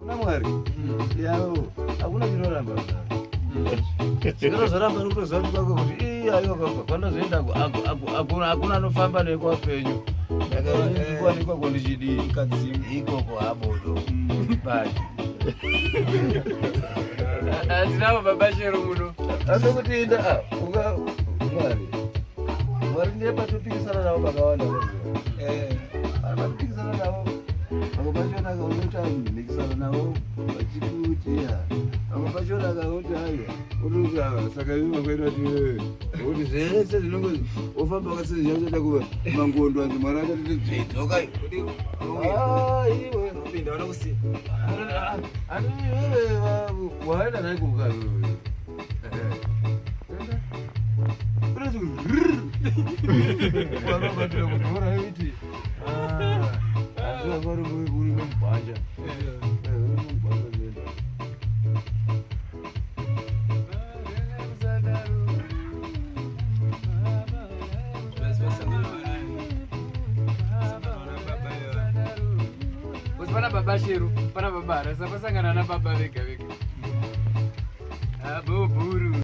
Kuna mwari yao hakuna chinoramba chinoramba nokuzoti kwako kuti aiwa kwandazoenda hakuna anofamba nekwapenyu ndakawanikwa kondichidii ikoko abodo badi atinavo babashero muno asokutiinda mwari ndiye patopikisana navo pakawanda patopikisana navo vamwe pachona akaonota mhikisana navo vachikuti vamwe pachona akaoti aiwa otoa saka ivi makwaitati kuti zvese zvinonge ofamba kasezvichachoda kuva mangondo anzi mwari achatoti zvedzoka iwe pinda wanokusiya atiiwewe waenda naikuka wanobatira kudhora iti asiakari uri mubhanja pana baba sheru pana baba rasa pasangana na baba vega vega aboburu